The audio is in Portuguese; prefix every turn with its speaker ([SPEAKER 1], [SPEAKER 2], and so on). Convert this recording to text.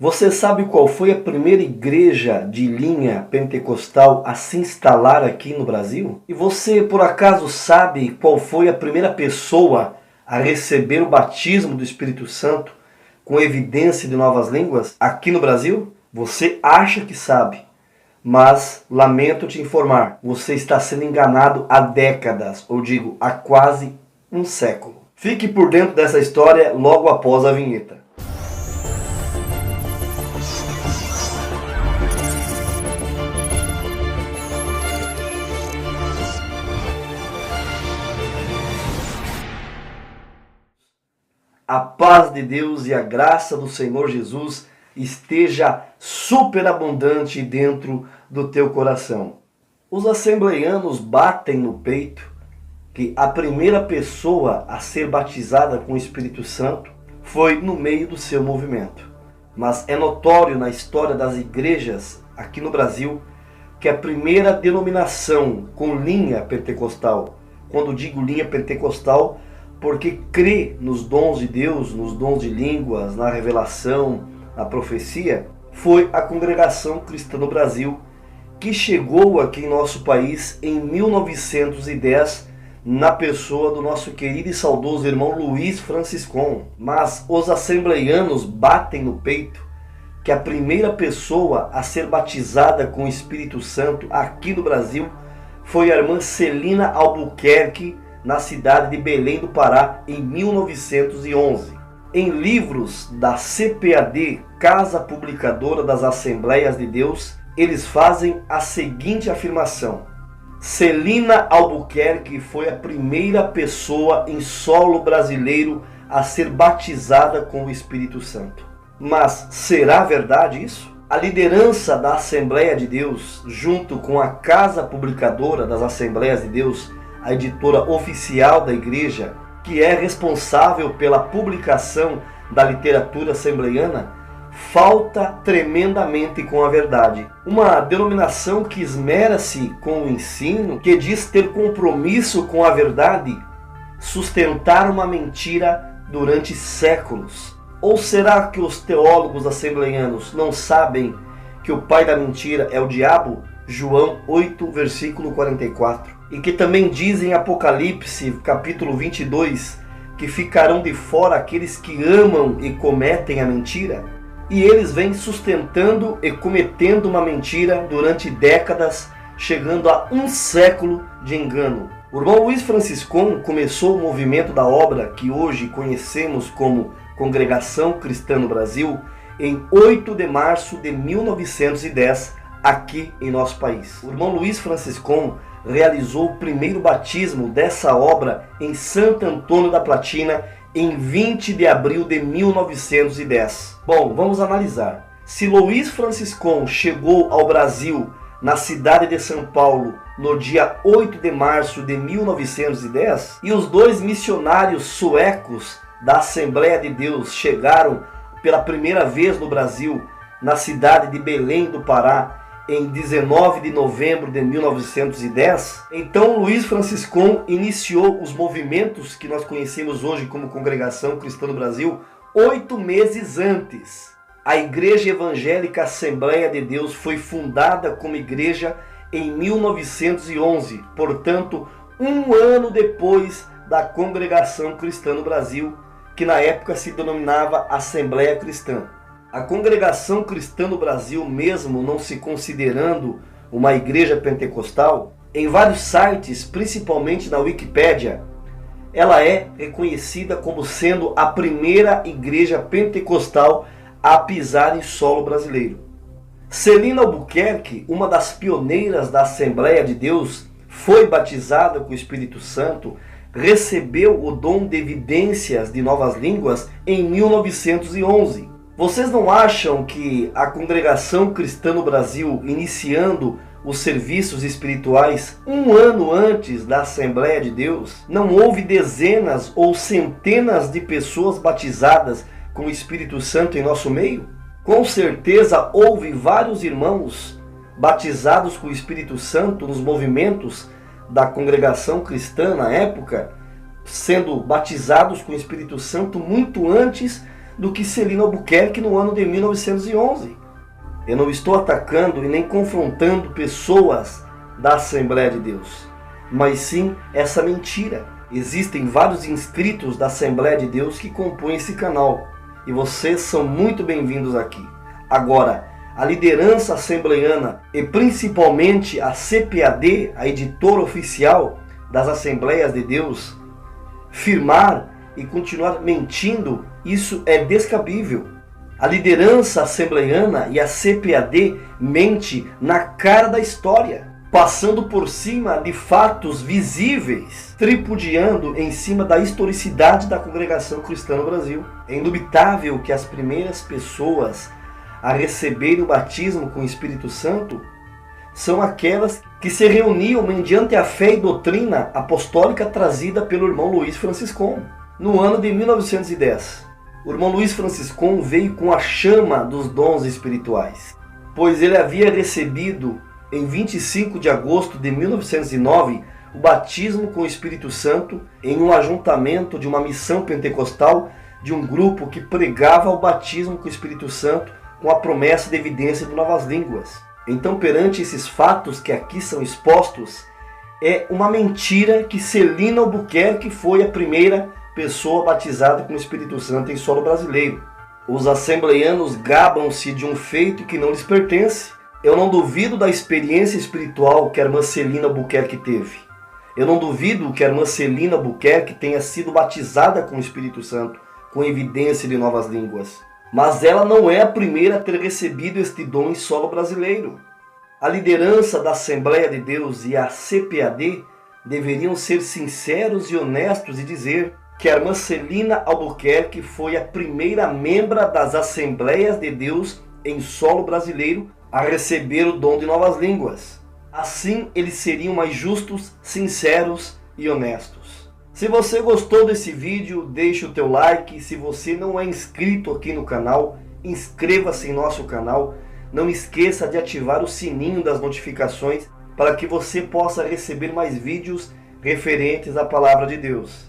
[SPEAKER 1] Você sabe qual foi a primeira igreja de linha pentecostal a se instalar aqui no Brasil? E você, por acaso, sabe qual foi a primeira pessoa a receber o batismo do Espírito Santo com evidência de novas línguas aqui no Brasil? Você acha que sabe, mas lamento te informar, você está sendo enganado há décadas, ou digo, há quase um século. Fique por dentro dessa história logo após a vinheta. A paz de Deus e a graça do Senhor Jesus esteja superabundante dentro do teu coração. Os assembleianos batem no peito que a primeira pessoa a ser batizada com o Espírito Santo foi no meio do seu movimento. Mas é notório na história das igrejas aqui no Brasil que a primeira denominação com linha pentecostal, quando digo linha pentecostal, porque crê nos dons de Deus, nos dons de línguas, na revelação, na profecia, foi a Congregação Cristã no Brasil, que chegou aqui em nosso país em 1910, na pessoa do nosso querido e saudoso irmão Luiz Franciscon. Mas os assembleianos batem no peito que a primeira pessoa a ser batizada com o Espírito Santo aqui no Brasil foi a irmã Celina Albuquerque, na cidade de Belém do Pará, em 1911. Em livros da CPAD, Casa Publicadora das Assembleias de Deus, eles fazem a seguinte afirmação: Celina Albuquerque foi a primeira pessoa em solo brasileiro a ser batizada com o Espírito Santo. Mas será verdade isso? A liderança da Assembleia de Deus, junto com a Casa Publicadora das Assembleias de Deus, a editora oficial da igreja, que é responsável pela publicação da literatura assembleiana, falta tremendamente com a verdade. Uma denominação que esmera-se com o ensino, que diz ter compromisso com a verdade, sustentar uma mentira durante séculos. Ou será que os teólogos assembleianos não sabem que o pai da mentira é o diabo? João 8, versículo 44. E que também diz em Apocalipse, capítulo 22, que ficarão de fora aqueles que amam e cometem a mentira. E eles vêm sustentando e cometendo uma mentira durante décadas, chegando a um século de engano. O irmão Luiz Franciscon começou o movimento da obra que hoje conhecemos como Congregação Cristã no Brasil em 8 de março de 1910, aqui em nosso país. O irmão Luiz Franciscon realizou o primeiro batismo dessa obra em Santo Antônio da Platina em 20 de abril de 1910. Bom, vamos analisar. Se Luiz Franciscon chegou ao Brasil na cidade de São Paulo no dia 8 de março de 1910 e os dois missionários suecos da Assembleia de Deus chegaram pela primeira vez no Brasil na cidade de Belém do Pará em 19 de novembro de 1910, então Luiz Franciscon iniciou os movimentos que nós conhecemos hoje como Congregação Cristã no Brasil 8 meses antes. A Igreja Evangélica Assembleia de Deus foi fundada como igreja em 1911, portanto, um ano depois da Congregação Cristã no Brasil, que na época se denominava Assembleia Cristã. A Congregação Cristã no Brasil, mesmo não se considerando uma igreja pentecostal, em vários sites, principalmente na Wikipédia, ela é reconhecida como sendo a primeira igreja pentecostal a pisar em solo brasileiro. Celina Albuquerque, uma das pioneiras da Assembleia de Deus, foi batizada com o Espírito Santo, recebeu o dom de evidências de novas línguas em 1911. Vocês não acham que a Congregação Cristã no Brasil, iniciando os serviços espirituais um ano antes da Assembleia de Deus, não houve dezenas ou centenas de pessoas batizadas com o Espírito Santo em nosso meio? Com certeza houve vários irmãos batizados com o Espírito Santo nos movimentos da Congregação Cristã na época, sendo batizados com o Espírito Santo muito antes do que Celina Albuquerque no ano de 1911. Eu não estou atacando e nem confrontando pessoas da Assembleia de Deus, mas sim essa mentira. Existem vários inscritos da Assembleia de Deus que compõem esse canal e vocês são muito bem-vindos aqui. Agora, a liderança assembleiana e principalmente a CPAD, a editora oficial das Assembleias de Deus, firmar e continuar mentindo, isso é descabível. A liderança assembleiana e a CPAD mente na cara da história, passando por cima de fatos visíveis, tripudiando em cima da historicidade da congregação cristã no Brasil. É indubitável que as primeiras pessoas a receberem o batismo com o Espírito Santo são aquelas que se reuniam mediante a fé e doutrina apostólica trazida pelo irmão Luiz Franciscon. No ano de 1910, o irmão Luiz Franciscon veio com a chama dos dons espirituais, pois ele havia recebido em 25 de agosto de 1909 o batismo com o Espírito Santo em um ajuntamento de uma missão pentecostal de um grupo que pregava o batismo com o Espírito Santo com a promessa de evidência de novas línguas. Então, perante esses fatos que aqui são expostos, é uma mentira que Celina Albuquerque foi a primeira pessoa batizada com o Espírito Santo em solo brasileiro. Os assembleianos gabam-se de um feito que não lhes pertence. Eu não duvido da experiência espiritual que a irmã Celina Albuquerque teve. Eu não duvido que a irmã Celina Albuquerque tenha sido batizada com o Espírito Santo, com evidência de novas línguas. Mas ela não é a primeira a ter recebido este dom em solo brasileiro. A liderança da Assembleia de Deus e a CPAD deveriam ser sinceros e honestos e dizer que a irmã Celina Albuquerque foi a primeira membra das Assembleias de Deus em solo brasileiro a receber o dom de novas línguas. Assim, eles seriam mais justos, sinceros e honestos. Se você gostou desse vídeo, deixe o teu like. Se você não é inscrito aqui no canal, inscreva-se em nosso canal. Não esqueça de ativar o sininho das notificações para que você possa receber mais vídeos referentes à Palavra de Deus.